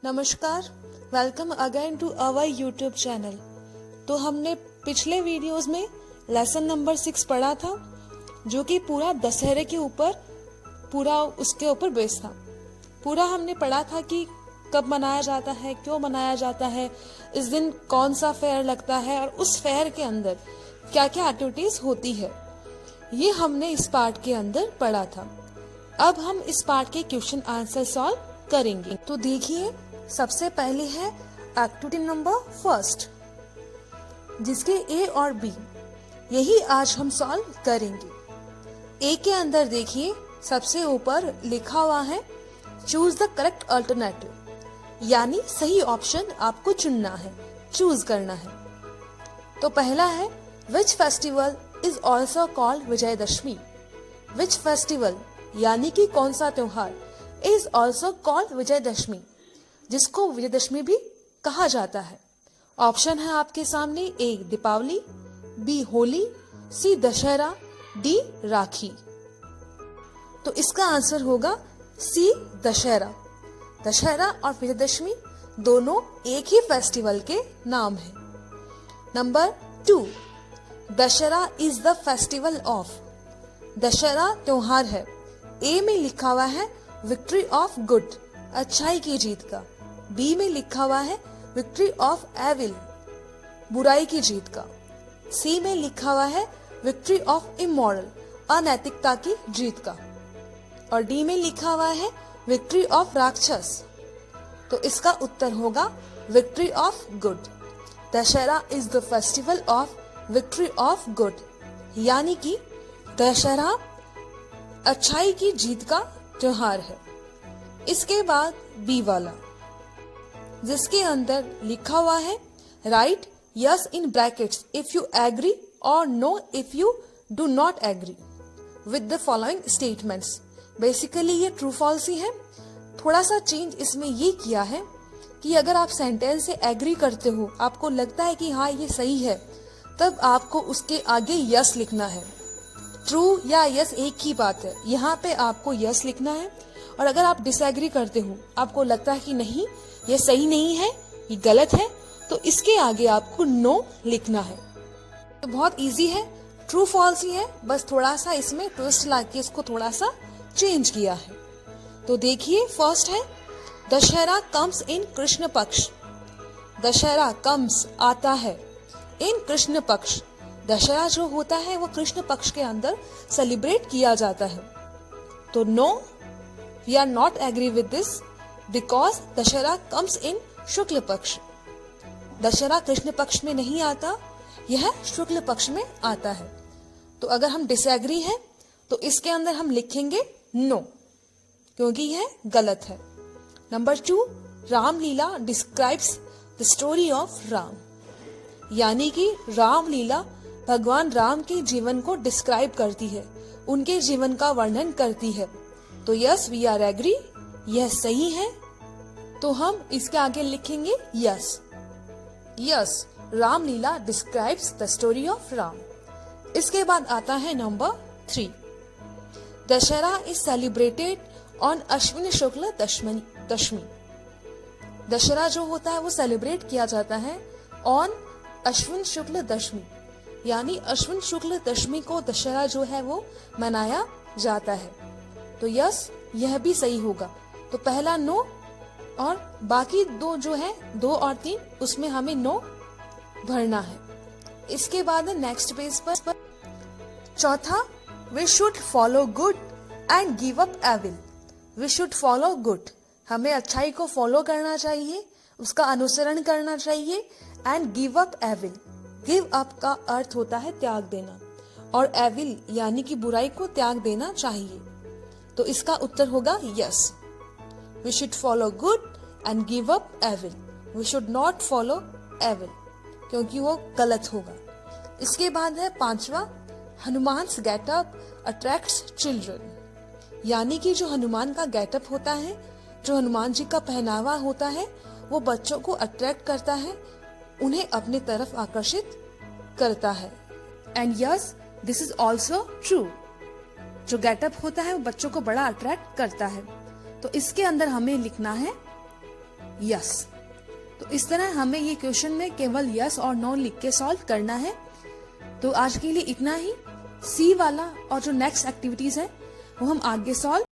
नमस्कार, welcome again to our YouTube channel. तो हमने पिछले वीडियोस में लेसन नंबर 6 पढ़ा था, जो कि पूरा दशहरे के ऊपर उसके ऊपर बेस्ड था। पूरा हमने पढ़ा था कि कब मनाया जाता है, क्यों मनाया जाता है, इस दिन कौन सा फेयर लगता है और उस फेयर के अंदर क्या क्या एक्टिविटीज होती है। ये हमने इस पार्ट के अंदर पढ़ा था। अब हम इस पार्ट के क्वेश्चन आंसर सॉल्व करेंगे। तो देखिए, सबसे पहले है एक्टिविटी नंबर 1, जिसके ए और बी यही आज हम सॉल्व करेंगे। ए के अंदर देखिए, सबसे ऊपर लिखा हुआ है चूज द करेक्ट अल्टरनेटिव, यानी सही ऑप्शन आपको चुनना है, चूज करना है। तो पहला है which festival is also called Vijayadashami. Which festival यानी कि कौन सा त्योहार इज ऑल्सो कॉल्ड विजयदशमी, जिसको विजयदशमी भी कहा जाता है। ऑप्शन है आपके सामने, ए दीपावली, बी होली, सी दशहरा, डी राखी। तो इसका आंसर होगा सी दशहरा। दशहरा और विजयदशमी दोनों एक ही फेस्टिवल के नाम है। Number 2, Dussehra is the festival of. Dussehra त्योहार है। ए में लिखा हुआ है विक्ट्री ऑफ गुड, अच्छाई की जीत का। बी में लिखा हुआ है विक्ट्री ऑफ एविल, बुराई की जीत का। सी में लिखा हुआ है विक्ट्री ऑफ इमोरल, अनैतिकता की जीत का। और डी में लिखा हुआ है विक्ट्री ऑफ राक्षस। तो इसका उत्तर होगा victory of good. Dussehra is the festival of victory of good, यानी कि दशहरा अच्छाई की जीत का त्योहार है। इसके बाद बी वाला, जिसके अंदर लिखा हुआ है right yes in brackets if you agree और no if you do not agree with the following statements. Basically ये ट्रू फॉल्स ही है। थोड़ा सा चेंज इसमें ये किया है कि अगर आप सेंटेंस से एग्री करते हो, आपको लगता है कि हाँ ये सही है, तब आपको उसके आगे यस लिखना है। ट्रू या यस एक ही बात है, यहाँ पे आपको यस लिखना है। और अगर आप डिसएग्री करते हो, आपको लगता है कि नहीं ये सही नहीं है, ये गलत है, तो इसके आगे आपको नो लिखना है। तो बहुत इजी है, ट्रू फॉल्स ही है, बस थोड़ा सा इसमें ट्विस्ट लाके इसको थोड़ा सा चेंज किया है। तो देखिए, फर्स्ट है दशहरा कम्स इन कृष्ण पक्ष। दशहरा कम्स आता है इन कृष्ण पक्ष। दशहरा जो होता है वो कृष्ण पक्ष के अंदर सेलिब्रेट किया जाता है। तो no, we are not agree with this because Dussehra comes in Shukla Paksha. Dussehra Krishna पक्ष में नहीं आता, यह शुक्ल पक्ष में आता है। तो अगर हम डिसएग्री हैं तो इसके अंदर हम लिखेंगे नो, क्योंकि यह गलत है। Number 2, Ramlila describes the story of Ram, यानी कि रामलीला भगवान राम के जीवन को डिस्क्राइब करती है, उनके जीवन का वर्णन करती है। तो यस वी आर एग्री, यह सही है। तो हम इसके आगे लिखेंगे yes. Yes, Ramlila describes the story of Ram. इसके बाद आता है number 3, Dussehra is celebrated on Ashwin Shukla Dashami. Dussehra जो होता है वो सेलिब्रेट किया जाता है ऑन अश्विन शुक्ल दशमी, यानी अश्विन शुक्ल दशमी को दशहरा जो है वो मनाया जाता है। तो यस, यह भी सही होगा। तो पहला नो और बाकी दो जो है 2 और 3, उसमें हमें नो भरना है। इसके बाद नेक्स्ट पेज पर चौथा, we should follow good and give up evil. We should follow good, हमें अच्छाई को फॉलो करना चाहिए, उसका अनुसरण करना चाहिए। And give up evil, give up का अर्थ होता है त्याग देना, और एविल यानी कि बुराई को त्याग देना चाहिए। तो इसका उत्तर होगा yes, we should follow good and give up evil. We should not follow evil, क्योंकि वो गलत होगा। इसके बाद है 5वां, हनुमान्स गेटअप अट्रैक्ट्स चिल्ड्रन, यानी कि जो हनुमान का गेटअप होता है, जो हनुमान जी का पहनावा होता है, वो बच्चों को अट्रैक्ट करता है, उन्हें अपनी तरफ आकर्षित करता है। And yes, this is also true. जो गेटअप होता है वो बच्चों को बड़ा अट्रैक्ट करता है। तो इसके अंदर हमें लिखना है यस। तो इस तरह हमें ये क्वेश्चन में केवल यस और नो लिख के सॉल्व करना है। तो आज के लिए इतना ही। सी वाला और जो नेक्स्ट एक्टिविटीज है वो हम आगे सॉल्व